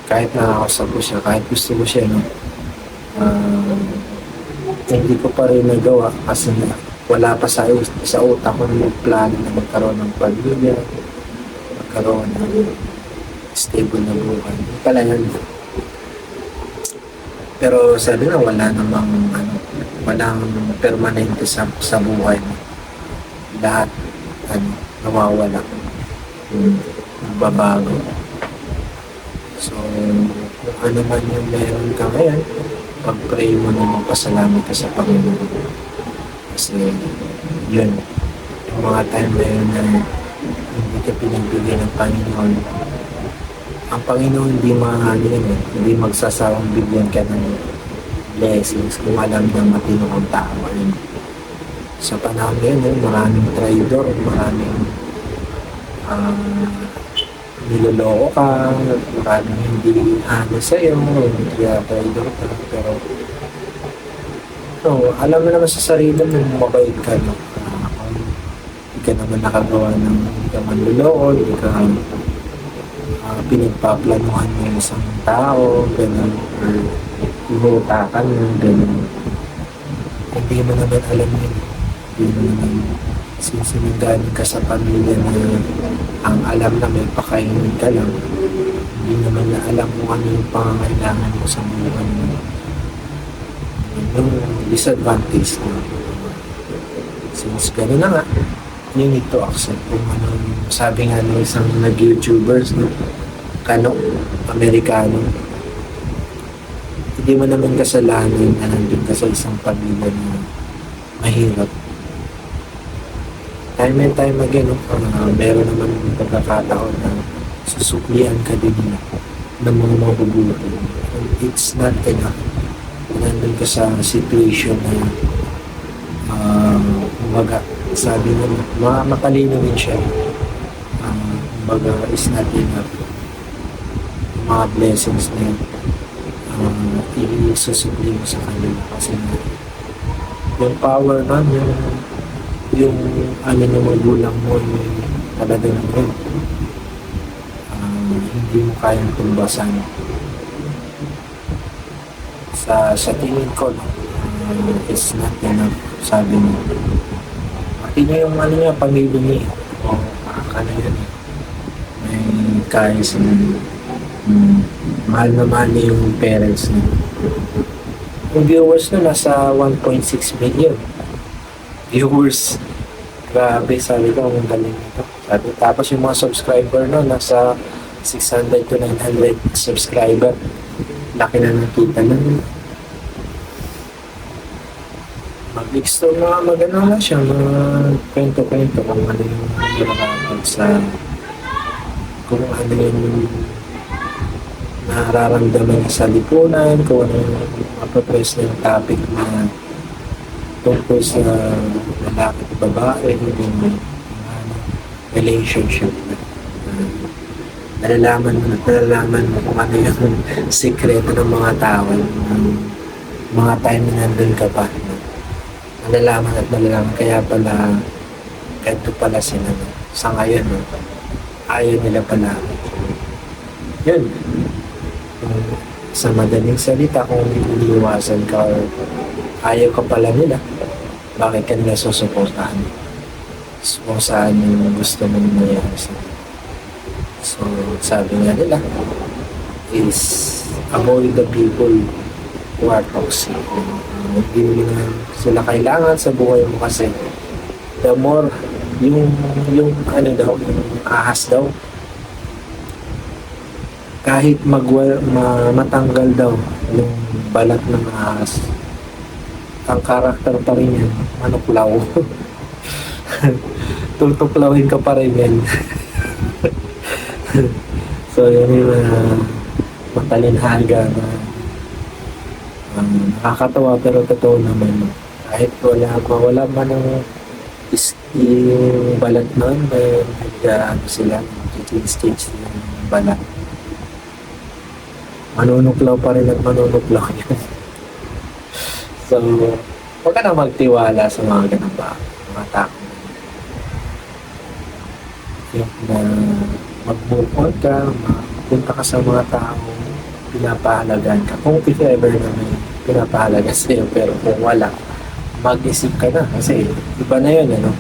Kahit nakakausap ko siya, kahit gusto ko siya, no? Hindi ko pa rin nagawa kasi wala pa sa utak ko ng plano na magkaroon ng pamilya, magkaroon ng stable na buhay. Pala yun, Pero sabi na wala namang ano, walang permanente sa buhay mo. Lahat ano, nawawala. Nagbabago. So, kung ano man yung meron ka ngayon, pag-pray mo na magpasalamat ka sa Panginoon. Kasi, yun, yung mga time na yun na hindi ka pinagbigyan ng Panginoon, ang Panginoon hindi maaanin yun eh. Hindi magsasawang bigyan ka ng blessings kung alam niya matino kang tao. Yun. Sa panahon ngayon, maraming traidor, maraming niloloko ka, maraming hindi ano sa'yo, hindi ka traidor ka, pero no, alam mo naman sa sarili mo, mabait ka, no? Hindi ka naman nakagawa ng hindi ka manloloko, hindi ka pinagpaplanuhan ng isang tao, gano'n, or ihutakan mo, gano'n. Hindi mo naman alam yun. Hindi mo naman sinugaling ka sa pamilya na ang alam na may pakainin ka lang. Hindi naman na alam mo ano yung pangangailangan mo sa buhay mo. Yung disadvantage mo. Since gano'n na nga, you need to accept kung ano, sabi nga ng isang nag-YouTubers, no? Kano, Amerikano. Hindi mo naman kasalanan na nandun ka sa isang pamilya na mahirap. Time and time again, no? Meron naman pagkakataon na susuklian ka din nila ng mga mabubuti. And it's not enough. Nandun ka sa situation na kumbaga, sabi mo, matalino din siya. Kumbaga, is not enough. Mga blessings na isusupli mo sa kanila. Kasi yung power nun, yung ano ng magulang mo, yung talaga naman, hindi mo kayang tumbasan. Sa tingin ko, it's not enough, sabi mo. Pati niya yung ano niya, pamilya niya. O, ano yun eh. May kaya sa mahal na mahal niya yung parents niya. Yung viewers na nasa 1.6 million. Viewers. Grabe, sabi ko, ang galing nito. Sabi, tapos yung mga subscriber no, nasa 600 to 900 subscriber. Laki na nakita na. Mag-explore na mag-ano na siya, kwento-kwento kung ano yung nakakapag sa kung ano yung nararamdaman sa lipunan, kung ano yung mapapress na yung topic na tungkol sa lalaki at babae, yung relationship. Nalalaman mo kung ano yung sikreto ng mga tao, ng mga time na nandun ka pa. Malalaman at malalaman. Kaya pala, ganito pala sila. Sa ngayon, no? Ayaw nila pala. Yun. Sa madaling salita, kung iniiwasan ka or ayaw ka pala nila, bakit ka nila susuportahan? Kung saan yung gusto mong nangyari sa nila. So, sabi nga nila, is avoid the people who are toxic. Hindi mo na sila kailangan sa buhay mo kasi the more yung ano daw, yung ahas daw, kahit matanggal daw yung balat ng ahas, ang karakter pa rin yan, manuklaw. Tutuklawin ka pa rin yan. So yun yung matalinhaga na nakakatawa pero totoo naman. Kahit wala man ang yung balat nun, may sila, change yung balat. Manunuklaw pa rin at manunuklaw yun. So, huwag ka na magtiwala sa mga ganun ba, mga tao. Yung na mag-move on ka, punta ka sa mga tao, pinapahalagan ka. Kung if ever na may pinapahalaga sa'yo, pero kung wala, mag-isip ka na. Kasi iba na yun, ano?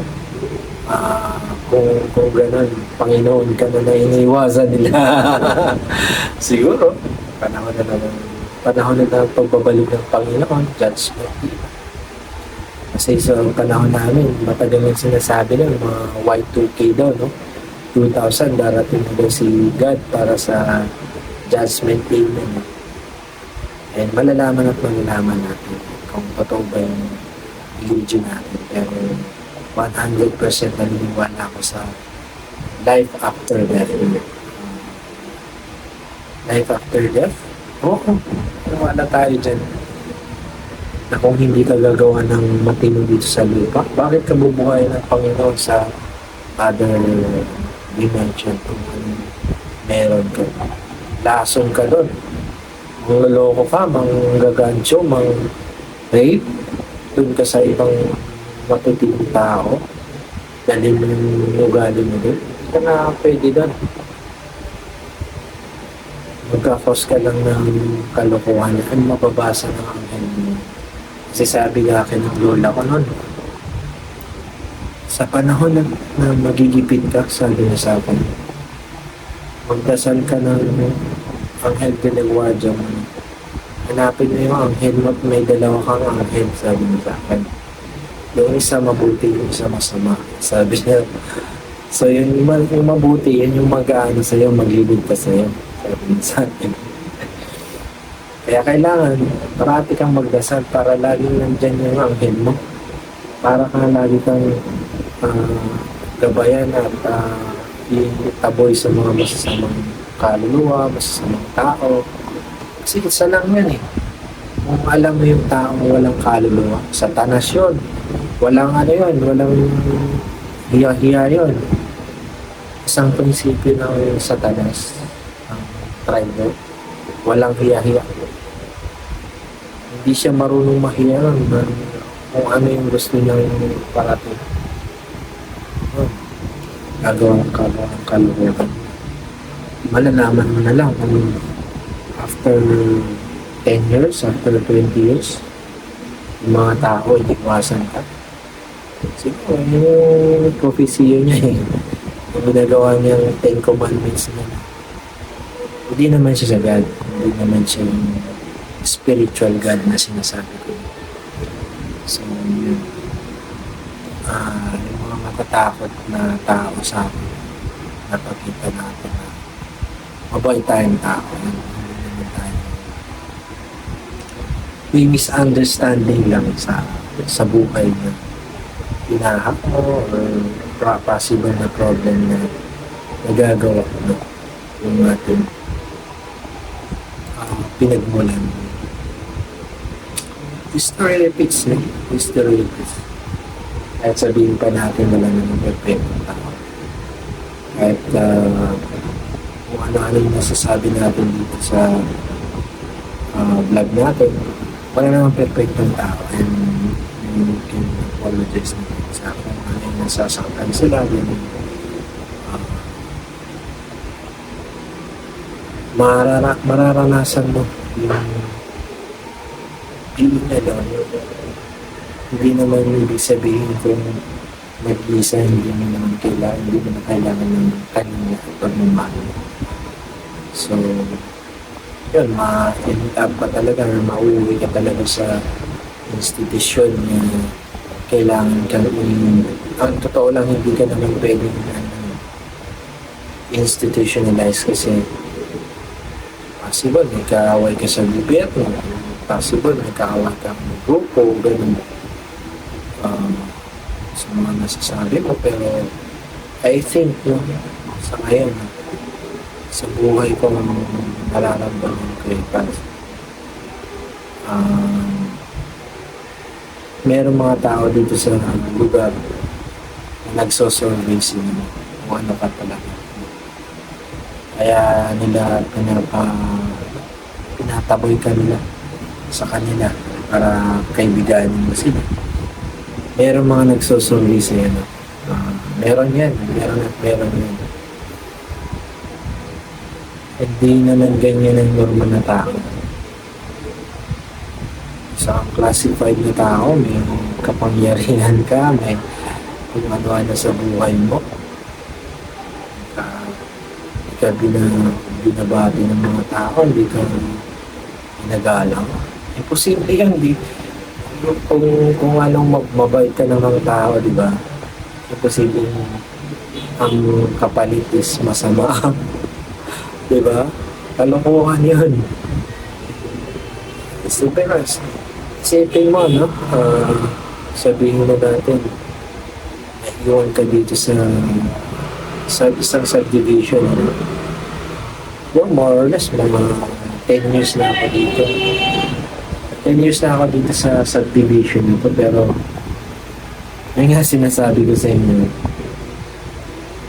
Kung gano'n, Panginoon ka na iniiwasan nila. Siguro, panahon na naman panahon na ng pagbabalik ng Panginoon, judgment. Kasi sa panahon namin, matagal yung sinasabi ng mga Y2K daw, no? 2000, darating na daw si God para sa judgment day na. No? And malalaman natin kung totoo ba yung religion natin. Pero 100% naniniwala ako sa life after death. Life after death? Oo. Wala tayo dyan. Na kung hindi ka gagawa ng matino dito sa lupa, bakit ka bubuhay ng Panginoon sa other dimension kung meron ka? Lason ka doon. Mangloloko ka, manggagansyo, rape, doon ka sa ibang matutinong tao, dalhin mo yung ugali mo doon. Hindi ka na pwede doon. Magka-cause ka lang ng kalokohan, ano mababasa ng anghel mo. Kasi sabi nga akin ng lola ko noon, sa panahon na magigipit ka, sabi niya sa akin, magdasal ka ng anghel pinagwadya mo. Hanapin mo yung anghel mo at may dalawa kang anghel, sabi niya sa akin. Yung isa mabuti, yung isa masama, sabi niya. So yung mabuti, yun yung mag-aano sa'yo, maglilid ka sa'yo, sabi niya sa akin. Kaya kailangan, parati kang magdasal para laging nandyan yung anghel mo. Para kang lagi kang gabayan at itaboy sa mga masasamang kaluluwa, masasamang tao. Kasi isa lang yan eh. Kung alam mo yung tao walang kaluluwa, satanas yun. Walang ano yun, walang hiya-hiya yun. Isang prinsipyo ng satanas, ang tribe, walang hiya-hiya. Hindi siya marunong mahiyaran kung ano yung gusto niyang parating. Gagawang kalukuhan. Malalaman mo na lang kung after 10 years, after 20 years, yung mga tao, iwasan ka. Siguro, yung prophecy niya eh. Yung ginagawa niyang 10 commandments na. Hindi naman siya sa God. Hindi naman siya yung spiritual God na sinasabi ko. So, yun. Yung mga matatakot na tao sa akin, napakita natin na mabait tayong tao. May misunderstanding lang sa buhay na pinahak mo or possible na problem na nagagawa ko na yung ating pinagmulan. History repeats, no? History repeats. Kahit sabihin pa natin wala naman perfectong tao. Kahit kung ano-ano yung nasasabi natin dito sa vlog natin, wala naman perfectong tao. And you can apologize natin sa kung ano yung nasasaktan sila. Mararanasan mo yung feeling na doon. Hindi naman ibig sabihin kung mag-isa, hindi mo naman kailangan ng kanina at pagmamahal. So, yun, ma-end up ka talaga or mauwi ka talaga sa institusyon na kailangan ka ang totoo lang, hindi ka naman pwedeng institutionalize kasi possible, may kaaway ka sa gobyerno, possible, may kaaway ka ng grupo, ganun. Sa mga nasasabi mo, pero I think, no, sa ngayon, sa buhay ko, nararamdaman ko yung merong mga tao dito sa lugar na nagsosurvey sila kung ano ka talaga. Kaya nila pinataboy ka nila sa kanila para kaibiganin mo sila. Merong mga nagsosurvey sa'yo. Meron yan. Meron yan. Hindi naman ganyan ang normal na tao. Isang classified na tao, may kapangyarihan ka, may kung ano-ano sa buhay mo. Hindi ka binabati ng mga tao, hindi ginagalang. Imposible yan, di. Kung anong mabait ka ng mga tao, di ba? Imposible ang kapalit is masama. Di ba? Kalokohan yun. Pero isipin mo, no? Sabihin na natin, naiwan ka dito sa isang subdivision. Well, more or less, mga 10 years na ako dito. 10 years na ako dito sa subdivision nito, pero may nga sinasabi ko sa inyo,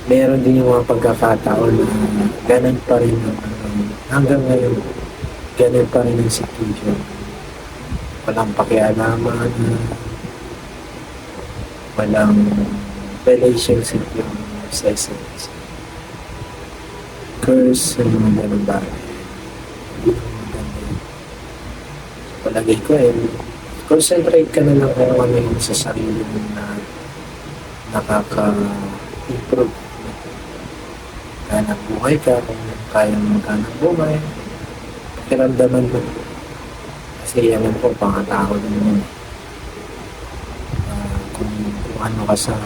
meron din yung mga pagkakataon na ganun pa rin hanggang ngayon, ganun pa rin ang situation. Walang pakialaman, walang relationship yung sa isa't isa. Curse, yung mga ganun ba? Hindi ko maganda yun. Palagay ko concentrate ka na lang kung ano yung sa sarili mo na nakaka-improve. Kaya buhay ka, kung kaya mo maghanap buhay, pakiramdaman mo. Kasi yan po, pangatao din mo. Kung ano ka sa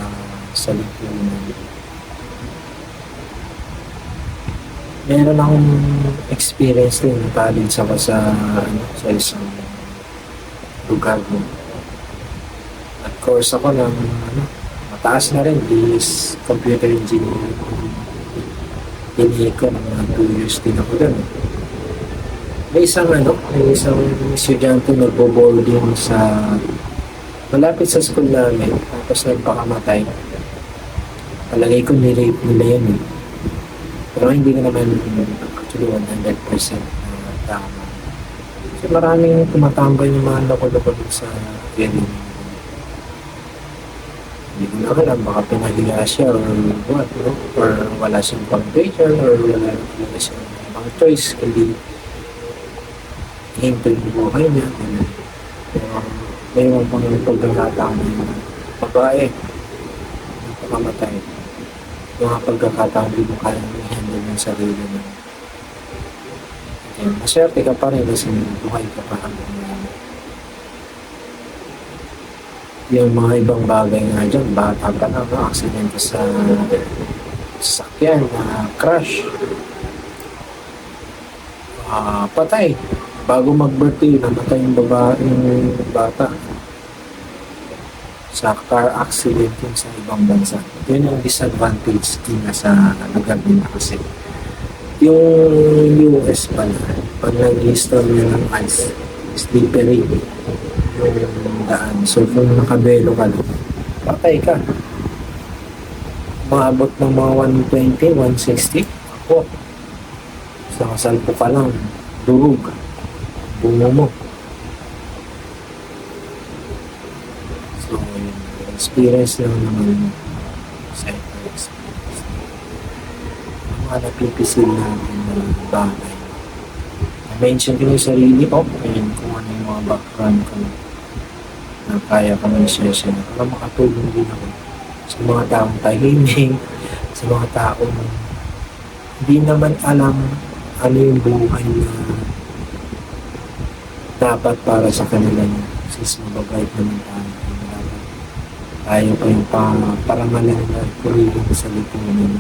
lipunan. Meron akong experience din, college ako sa isang lugar mo. At course ako ng mataas na rin, is computer engineering. Hindi ko mga 2 years din ako doon. May isang estudyante nagbo-boarding sa malapit sa school namin, tapos nagpakamatay. Palagay ko ni-rape nila yan eh. Pero hindi ko naman actually 100% na tama. Kasi maraming tumatambay yung mga loko-loko sa area. Hindi ko na alam, baka pinahiya siya or what, no? Or wala siyang foundation or wala siyang mga choice, hindi hinto yung buhay niya. Pero may mga pagkakataon ng babae na pakamatay. Yung mga pagkakataon din mo kaya i-handle ng sarili mo. Okay, maswerte ka pa rin kasi buhay ka pa hanggang yung mga ibang bagay nga dyan, bata pa lang, aksidente sa sasakyan, crash, patay. Bago mag-birthday, namatay yung babaeng bata sa car accident yun sa ibang bansa. Yun yung disadvantage din sa lugar din kasi. Yung US pala, pag nag-install nyo ng ice, slippery yung daan. So kung nakabelo ka lang, patay ka. Maabot ng mga 120, 160, ako. Sa kasalpo ka lang, durug. Bungo mo. So, yung experience lang naman sa experience. Mga napipisil natin na bagay. Na-mention ko yung sarili ko, ayun kung ano yung mga background ko na kaya ko na i-share para makatulong din ako sa mga taong tahimik, sa mga taong hindi naman alam ano yung buhay na dapat para sa kanila yun. Since mababait naman tayo pa yung parangalan na purihin sa lipunan.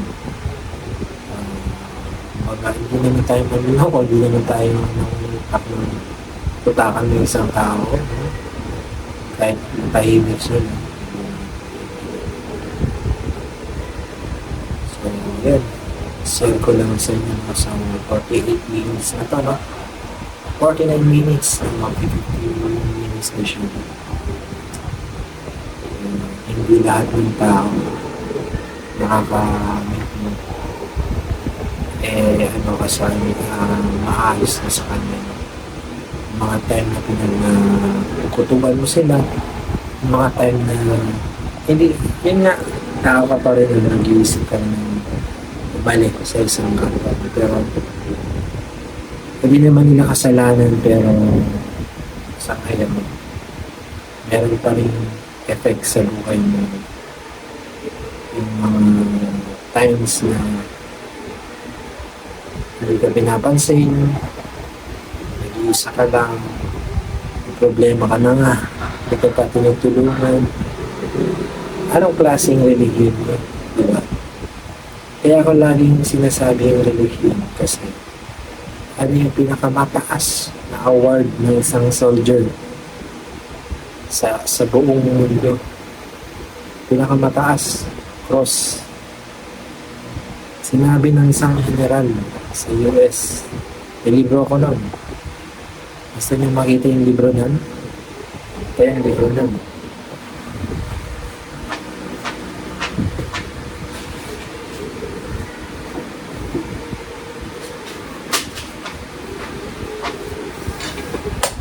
Hindi naman tayo manloko, hindi naman tayo tutakan ng isang tao. Kahit tahimik siya. So, yun. Share ko lang sa inyo sa 48 minutes na ito, no? 49 minutes and 50 minutes na siya. Hindi lahat ng tao nakakamit mo. Ano ka sa maayos na sa kanya. Mga time na pinagkutuban mo sila. Mga time na hindi, yun nga, tao ka pa rin na nag-iisip ka ng balik sa isang kapwa. Pero hindi naman nila kasalanan, pero sa kaya mo meron pa rin effect sa buhay mo. Yung mga times na hindi ka pinapansin, nag-uusa ka lang, may problema ka na nga, hindi ka pa tinutulungan. Anong klaseng relihiyon yun? Di ba? Kaya ako laging sinasabi yung relihiyon kasi ano yung pinakamataas na award ng isang soldier sa buong mundo. Pinakamataas, cross. Sinabi ng isang general sa US. May libro ko nun. Gusto niyo makita yung libro nun? Kaya yung libro nun.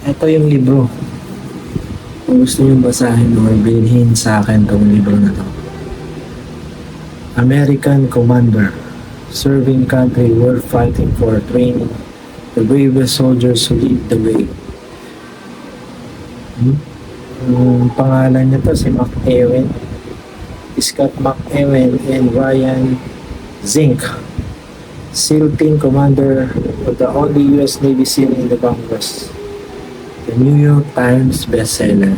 Ito yung libro. Kung gusto niyo basahin o bilhin sa akin itong libro na to. American Commander, Serving Country Worth Fighting for, Training the Bravest Soldiers Who Lead the Way. Ang pangalan niya to si McEwen, Scott McEwen and Ryan Zink, SEAL Team Commander of the only US Navy SEAL in the Congress. The New York Times bestseller.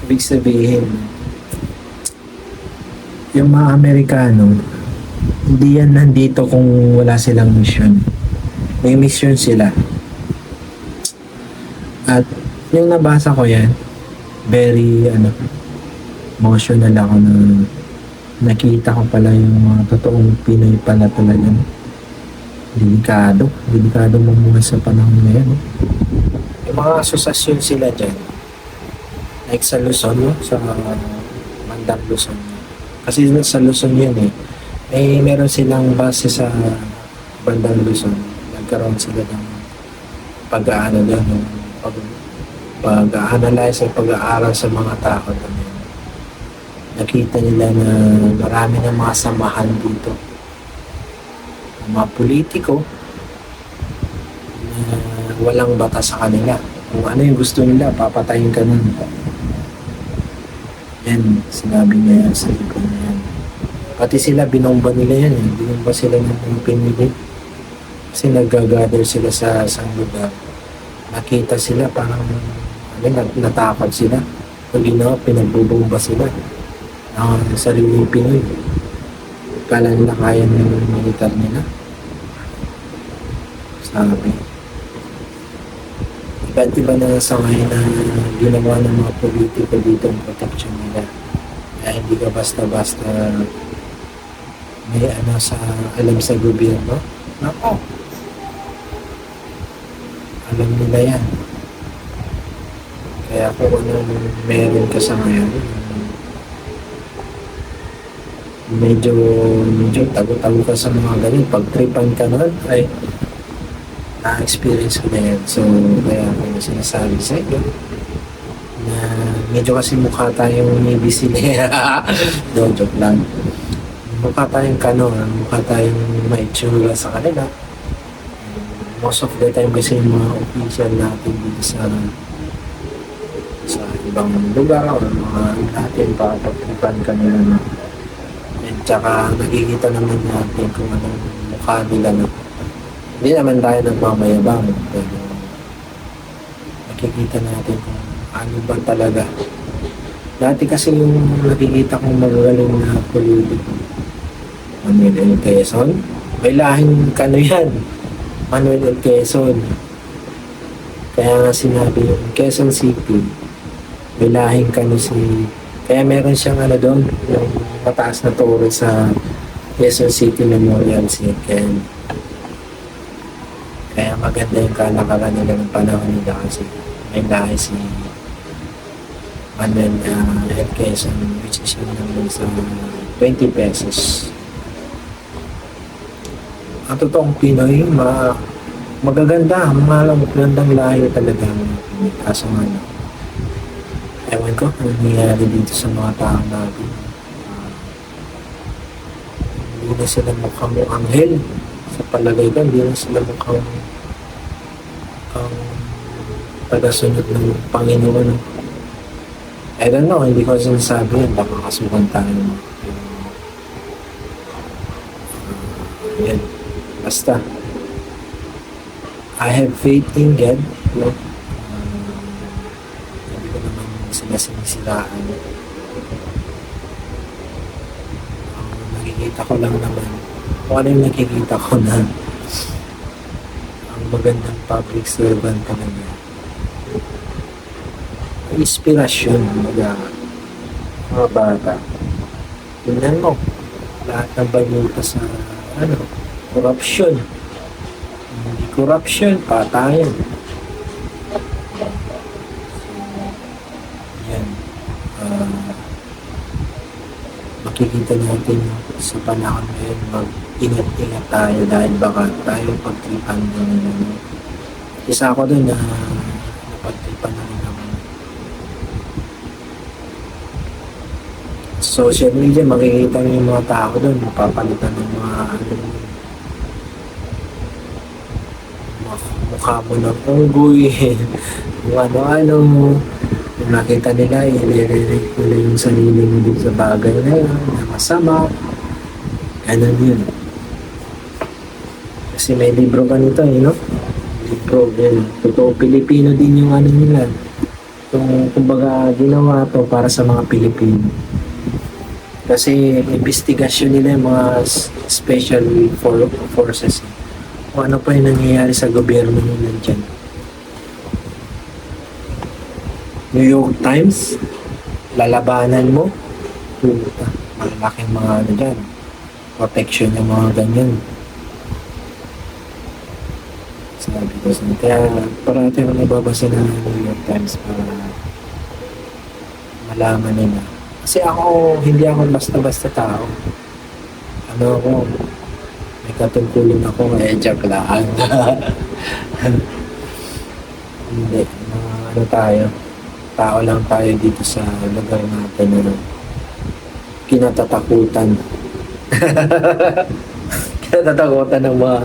Ibig sabihin, yung mga Amerikano, hindi yan nandito kung wala silang mission. May mission sila. At yung nabasa ko yan, very emotional ako na nakita ko pala yung mga totoong Pinoy pala talaga. Delikado mamuhay sa panahon ngayon. Yung mga asosasyon sila dyan, like sa Luzon, sa bandang Luzon. Kasi sa Luzon yun meron silang base sa bandang Luzon. Nagkaroon sila ng pag-aano doon, pag-analyze at pag-aaral sa mga tao doon. Nakita nila na marami ng mga samahan dito. Mga politiko na walang batas sa kanila. Kung ano yung gusto nila, papatayin ka nun. Yan, sinabi niya yan sa libro na yan. Pati sila, binomba nila yan. Binomba sila ng pinili. Kasi nag-gather sila sa isang lugar. Nakita sila, parang natakot sila. Pag ginawa, pinagbubomba sila. Ang sariling Pinoy. Kala nila kaya ng militar nila. Sabi. Iba't iba na sa ngayon na ginawa ng mga politiko dito ang protection nila. Kaya hindi ka basta-basta may alam sa gobyerno. Nako. Alam nila yan. Kaya kung meron ka sa ngayon, medyo tago-tago ka sa mga ganyan. Pag-tripan ka nun, ay na-experience ko na yan. So, kaya ako sinasabi sa inyo na medyo kasi mukha tayong Navy SEAL. No, joke lang. Mukha tayong mukha tayong maitsura sa kanila. Most of the time kasi yung mga official natin dito sa ibang lugar o mga natin para pag-tripan kanila. At saka nakikita naman natin kung anong mukha nila na hindi naman tayo nagmamayabang, pero nakikita natin kung ano ba talaga. Dati kasi yung nakikita kong magagaling na politiko, Manuel L. Quezon, may lahing kano yan, Manuel L. Quezon. Kaya nga sinabi yung Quezon City, may lahing kano kaya meron siyang doon, yung mataas na tore sa Quezon City Memorial Circle. Kaya maganda yung kalakaran nila ng panahon nila kasi may lahi si Manuel L. Quezon, which is yun naman sa 20 pesos. Ang totoong Pinoy, magaganda, magandang lahi talaga. Kaso nga ewan ko ano nangyayari dito sa mga tao natin. Hindi na sila mukhang anghel. Sa palagay ko, hindi na sila mukhang tagasunod ng Panginoon. I don't know, hindi ko sinasabi yan. Baka kasukan tayo. Yan. Basta. I have faith in God, no? Hindi ko naman sila sinisiraan. Ang nakikita ko lang naman, kung ano yung nakikita ko na ang magandang public servant talaga. Inspirasyon, mga bata. Tingnan mo, lahat ng balita sa, corruption. Hindi corruption, patayan. Yan. Makikita natin sa panahon ngayon, mag-ingat-ingat tayo dahil baka tayo pagtripan ng isa ako dun na napagtripan na rin naman. Social media, makikita mo yung mga tao dun, mapapalitan ng mga mukha mo ng unggoy, yung ano-ano, yung nakita nila, i-re-rate nila yung sarili mo din sa bagay na yun, na masama, ganun yun. Kasi may libro ka nito, no? Libro, yun. Totoo, Pilipino din yung ano nila. Yung, kumbaga, ginawa to para sa mga Pilipino. Kasi, investigasyon nila yung mga special forces. Kung ano pa yung nangyayari sa gobyerno nila dyan. New York Times, lalabanan mo, puta, malaking mga ano dyan, protection ng mga ganyan. Sabi ko sa kaya parati ako nababasa ng New York Times para malaman nila. Kasi ako, hindi ako basta-basta tao. Ano ako, may katungkulin ako, joke lang. Hindi, mga ano tayo, tao lang tayo dito sa lugar natin na kinatatakutan. Kinatatakutan ng mga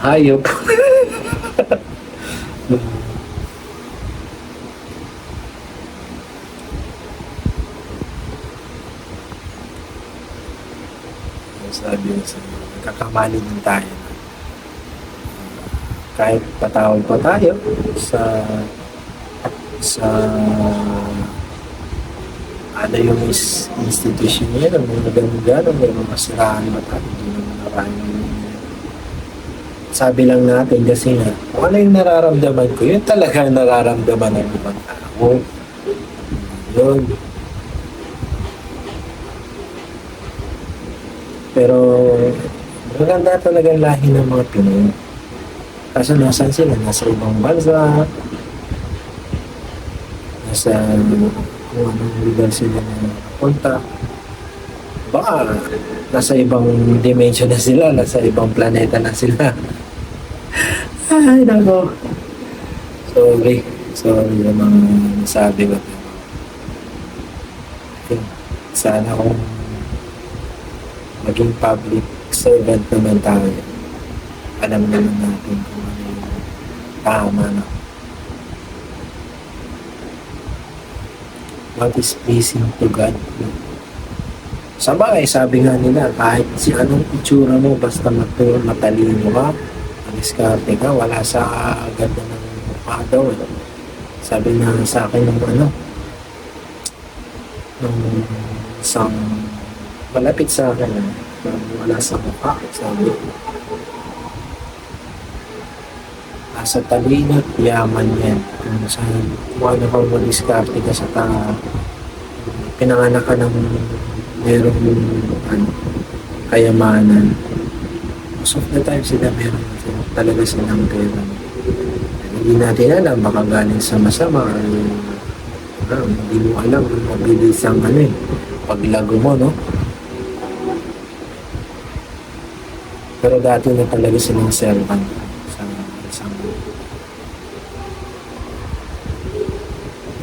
hayop. Sabi ko sa nagkakamali din tayo. Kahit patawag pa tayo sa ano yung institution niya, mga gano'n, may mga siraan ba tayo, hindi naman maraming. Sabi lang natin kasi nga, kung ano yung nararamdaman ko, yun talaga nararamdaman ng ibang tao. Yun. Pero maganda talaga ang lahi ng mga Pinoy. Kaso nasan sila? Nasa ibang bansa, nasa kung anong lugar sila na punta. Baka nasa ibang dimension na sila, nasa ibang planeta na sila. Ay, nako. Sorry yung mga nasabi ko. Okay. Sana kung maging public servant naman tayo, alam naman natin kung ano yung tama na. What is pleasing to God? Sa bagay, sabi nga nila, kahit si anong itsura mo, basta matalino ka, diskarte ka, wala sa ganda ng mukha daw. Sabi na sa akin ng nung isang malapit sa akin, wala sa mukha, sabi, sa talino at yaman yan. Kung ano ka mag-diskarte ka sa pinanganak ka ng merong kayamanan. Most of the time sila meron talaga silang pera. Hindi natin alam, baka galing sa masama. Hindi mo alam, mabilis ang paglago mo, no? Pero dati na talaga silang servant sa isang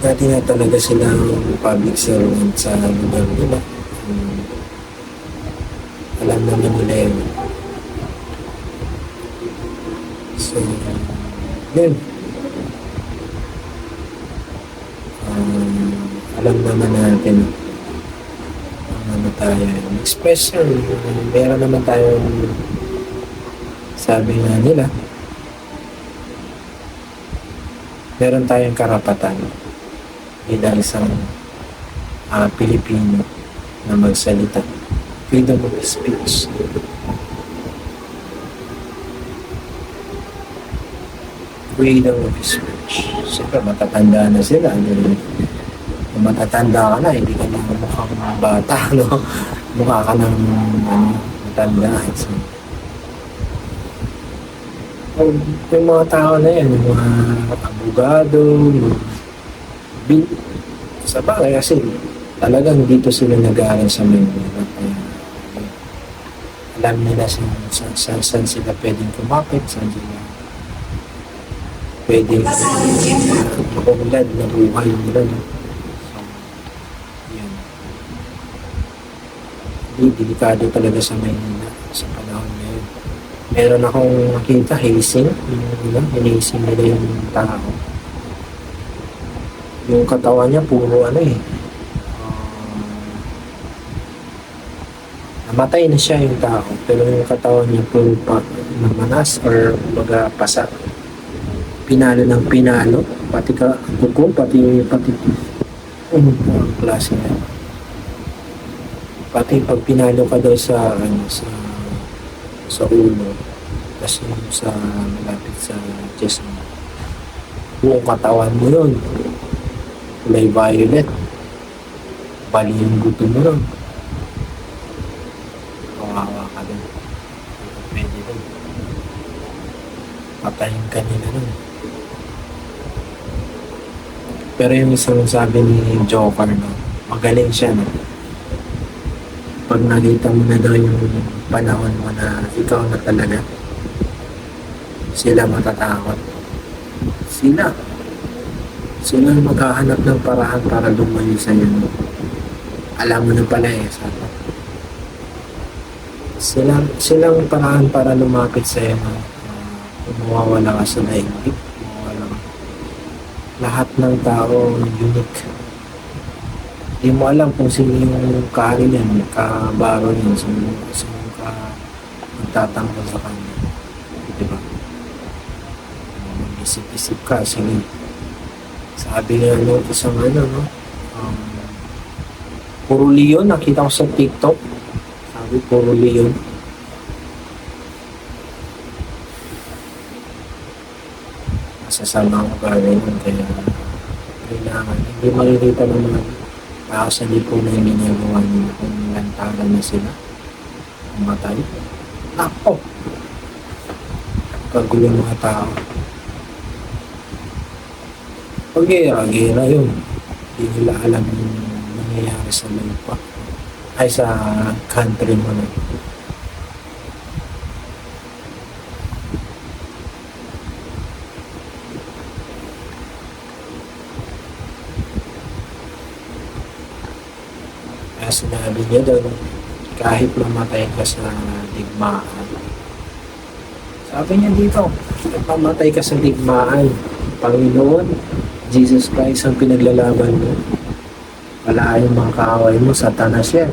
dati na talaga silang public servant sa lugar nila. Alam naman nila yun. So, yun. Alam naman natin ano tayo. Expression. Meron naman tayong sabi nga nila, meron tayong karapatan bilang isang Pilipino na magsalita. Freedom of speech. Freedom of speech. Siyempre, matatanda na sila. Kung matatanda ka na, hindi ka na mukhang bata, no? Mukha ka ng matanda. So, yung mga tao na yan, yung mga abogado, sa bagay kasi talagang dito sila nag-aaral sa Manila. Kaya alam nila saan sila pwedeng kumapit, saan sila pwedeng makumulad na buhay nila. No? So, yan. Hindi, delikado talaga sa Manila sa panahon ngayon. Meron akong nakita, hazing. Hinazing nila yung tao. Yung katawan niya, puro namatay na siya yung tao. Pero yung katawan niya, puro namanas or baga pasa. Pinalo ng pinalo. Pati kuko, pati ang klase niya. Pati pag pinalo ka daw sa ulo, kasi sa malapit sa chest mo, buong katawan mo yun, kulay violet, bali yung gusto mo nun, kawawa ka dun, pwede dun, patayin ka nila nun. Pero yung isang sabi ni Joker, no, magaling siya, no? Pag nakita mo na daw yung panahon mo na ikaw na talaga, sila matatakot. Sila maghahanap ng paraan para lumayo sa'yo. Alam mo na pala sabi. Silang paraan para lumapit sa'yo. Kung mawawala ka sa daigdig, mawawala ka. Lahat ng tao unique. Hindi mo alam kung sino yung kahari niyan, kabaro niyan, sino ka magtatanggol sa kanya. Diba? Isip-isip ka, sige. Sabi nga no, isang no? Puro leon, nakita ko sa TikTok. Sabi, puro leon. Masasama ko gano'n, kaya kailangan. Hindi makikita naman sa lipunan yung ginagawa nila kung lantaran na sila. Matay. Nako! Kagulo mga tao. Pag-gira yun. Hindi nila alam yung nangyayari sa lupa. Ay, sa country mo na. Kaya sinabi niya doon, kahit mamatay ka sa digmaan. Sabi niya dito, kahit mamatay ka sa digmaan, Panginoon, Jesus Christ ang pinaglalaban mo. Wala yung mga kaaway mo, Satanas yan.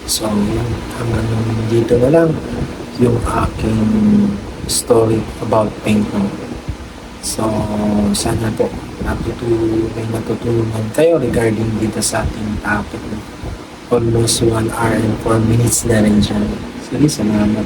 So, hanggang dito na lang yung aking story about painting. So, sana po may natutunan kayo regarding dito sa ating topic. Almost 1 hour and 4 minutes na rin siya. Sige, salamat.